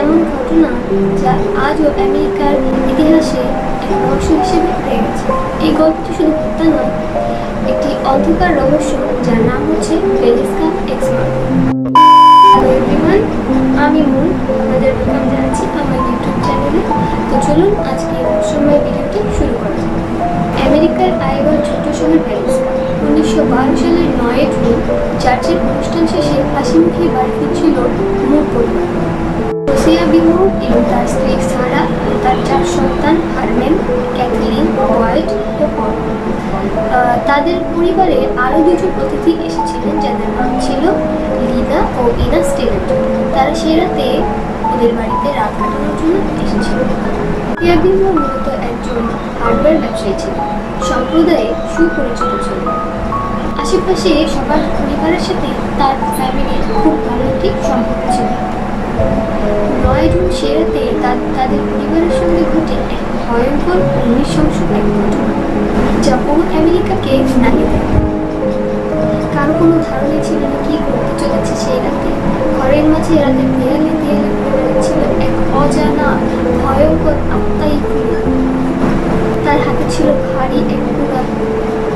এমন ঘটনা যা আজও আমেরিকার ইতিহাসে এক রহস্য হিসেবে রয়ে গেছে। এই গল্পটি শুধু হত্যা নয়, একটি অন্ধকার রহস্য যার নাম হচ্ছে ভেলেস্কা এক্স মার্ক। হ্যালো এভরিওয়ান, আমি মুন, আপনাদের ওয়েলকাম জানাচ্ছি আমার ইউটিউব চ্যানেলে। তো চলুন আজকে রহস্যময় ভিডিওটি শুরু করা যাক। আমেরিকার আইওয়ার ছোট্ট শহর ভেলেস্কা 1912 সালের 9 জুন চার্চের অনুষ্ঠান শেষে হাসিমুখে বাড়ি ফিরছিল মুর পরিবার। রোসিয়া বিমো এবং তার স্ত্রী সারা ও তার 4 সন্তান হারমেন, ক্যাথলিন, ওয়াইট ও পল। তাদের পরিবারে আরও 2জন অতিথি এসেছিলেন যাদের নাম ছিল লিদা ও ইনা স্টেলেট। তারা সে রাতে ওদের বাড়িতে রাত কাটানোর জন্য এসেছিল। রোসিয়া বিমো মূলত একজন হার্ডওয়্যার ব্যবসায়ী ছিলেন, সম্প্রদায়ে সুপরিচিত ছিল। আশেপাশে সবার পরিবারের সাথে তার ফ্যামিলির খুব ভালো একটি সম্পর্ক ছিল। 9 জুন সে রাতে তাদের পরিবারের সঙ্গে ঘটে এক ভয়ঙ্কর ও নৃশংস এক ঘটনা যা পুরো আমেরিকাকে নাড়িয়ে দেয়। কারো কোনো ধারণা ছিল না কি করতে চলেছে সেই রাতে। ঘরের মাঝে রাতে দেয়ালে দেয়ালে পড়ে ছিল এক অজানা ভয়ঙ্কর আত্মাই ঘুরে। তার হাতে ছিল ভারী এক কুড়াল।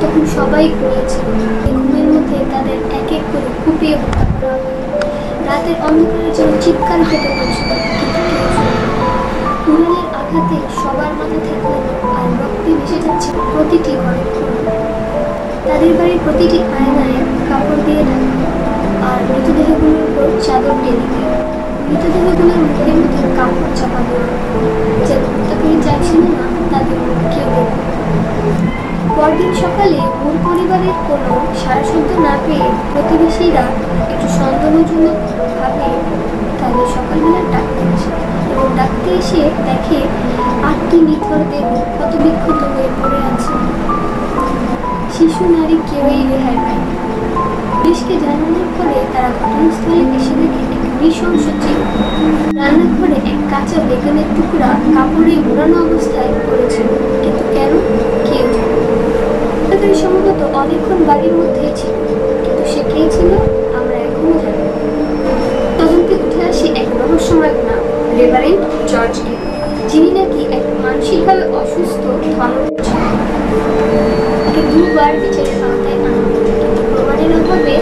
তখন সবাই ঘুমিয়েছিল। ঘুমের মধ্যে তাদের এক এক করে কুপিয়ে হত্যা করা হয়। রাতের অন্ধকারে যেন চিৎকার পেতে হয়েছিল, কুড়ালের আঘাতে সবার মাথা থেতলে আর রক্তে ভেসে যাচ্ছে প্রতিটি ঘরের কোণ। তাদের বাড়ির প্রতিটি আয়নায় কাপড় দিয়ে ঢাকা আর মৃতদেহগুলোর উপর চাদর টেনে দেয়। মৃতদেহগুলোর মুখের মধ্যে কাপড় চাপা দেওয়া, যেন হত্যাকারী চাইছিল না তাদের কেউ দেখবে। পরদিন সকালে মূল পরিবারের কোনো সারা শব্দ না পেয়ে প্রতিবেশীরা একটু সন্দেহজনক ভাবে তাদের সকালবেলা ডাকতে আসে এবং ডাকতে এসে দেখে 8টি নিথর দেহ ক্ষতবিক্ষত হয়ে পড়ে আছে। শিশু নারী কেউই রেহাই পায়নি। পুলিশকে জানানোর পরে তারা ঘটনাস্থলে এসে দেখে এক নৃশংস চিহ্ন। রান্নাঘরে এক কাঁচা বেগুনের টুকরা কাপড়ে মোড়ানো অবস্থায় পড়েছিল, কিন্তু কেন কেউ জানে। হত্যাকারী সম্ভবত অনেকক্ষণ বাড়ির মধ্যেই ছিল, কিন্তু সে কে ছিল আমরা এখনো জানি। তদন্তে উঠে আসে এক রহস্যময় নাম, রেভারেন্ড জর্জ গিল, যিনি নাকি এক মানসিকভাবে অসুস্থ ধর্মগুরু ছিলেন। তাকে 2বার বিচারের আওতায় আনা হয়, কিন্তু প্রমাণের অভাবে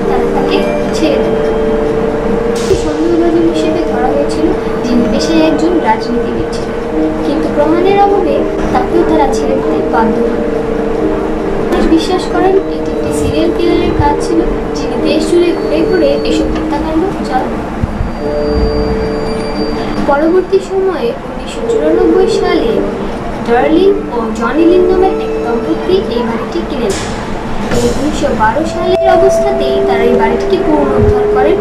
তারা তাকে ছেড়ে দেন। সন্দেহভাজন হিসেবে ধরা হয়েছিল, যিনি পেশায় একজন রাজনীতিবিদ ছিলেন, কিন্তু প্রমাণের অভাবে তাকেও তারা ছেড়ে দিতে বাধ্য হন। বিশ্বাস করেন এটি একটি সিরিয়াল কিলারের কাজ ছিল, যিনি দেশ জুড়ে ঘুরে ঘুরে এসব হত্যাকাণ্ড চালান। পরবর্তী সময়ে 1994 সালে ডার্লিন ও জনি লিন নামের এক দম্পতি এই বাড়িটি কিনে নেন এবং 1912 সালের অবস্থাতেই তারা এই বাড়িটিকে পুনরুদ্ধার করেন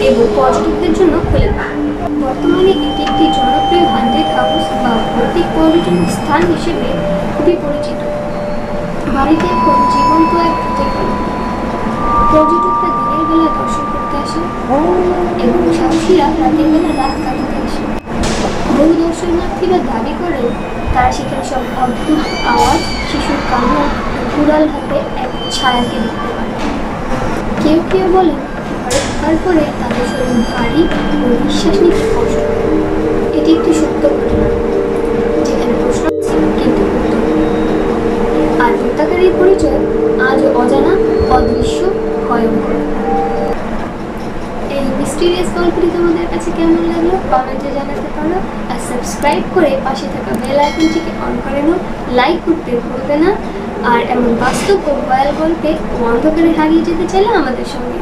এবং পর্যটকদের জন্য খুলে দেন। বর্তমানে এটি একটি জনপ্রিয় হান্টেড হাউস বা ভৌতিক পর্যটন স্থান হিসেবে খুবই পরিচিত। বাড়িতে এখন জীবন্ত এক ভূতের গল্প। পর্যটকরা দিনের বেলা দর্শন করতে আসে এবং সাহসীরা রাতের বেলা রাত কাটাতে আসে। বহু দর্শনার্থীরা দাবি করেন তারা সেখানে সব অদ্ভুত আওয়াজ, শিশুর কান্না, কুড়াল হাতে এক ছায়াকে দেখতে পারে। কেউ কেউ বলেন ঘরে ঢোকার পরে তাদের শরীর ভারী ও নিঃশ্বাস নিতে কষ্ট হয়। এটি একটি সত্য ঘটনা, যেখানে প্রশ্ন আছে কিন্তু আর হত্যাকারীর পরিচয় আজও অজানা, অদৃশ্য, ভয়ঙ্কর। এই মিস্টিরিয়াস গল্পটি তোমাদের কাছে কেমন লাগলো কমেন্টে জানাতে পারো। আর সাবস্ক্রাইব করে পাশে থাকা বেল আইকনটিকে অন করে নাও। লাইক করতে ভুলবে না। আর এমন বাস্তব ও ভয়াল গল্পে ও অন্ধকারে হারিয়ে যেতে চাইলে আমাদের সঙ্গে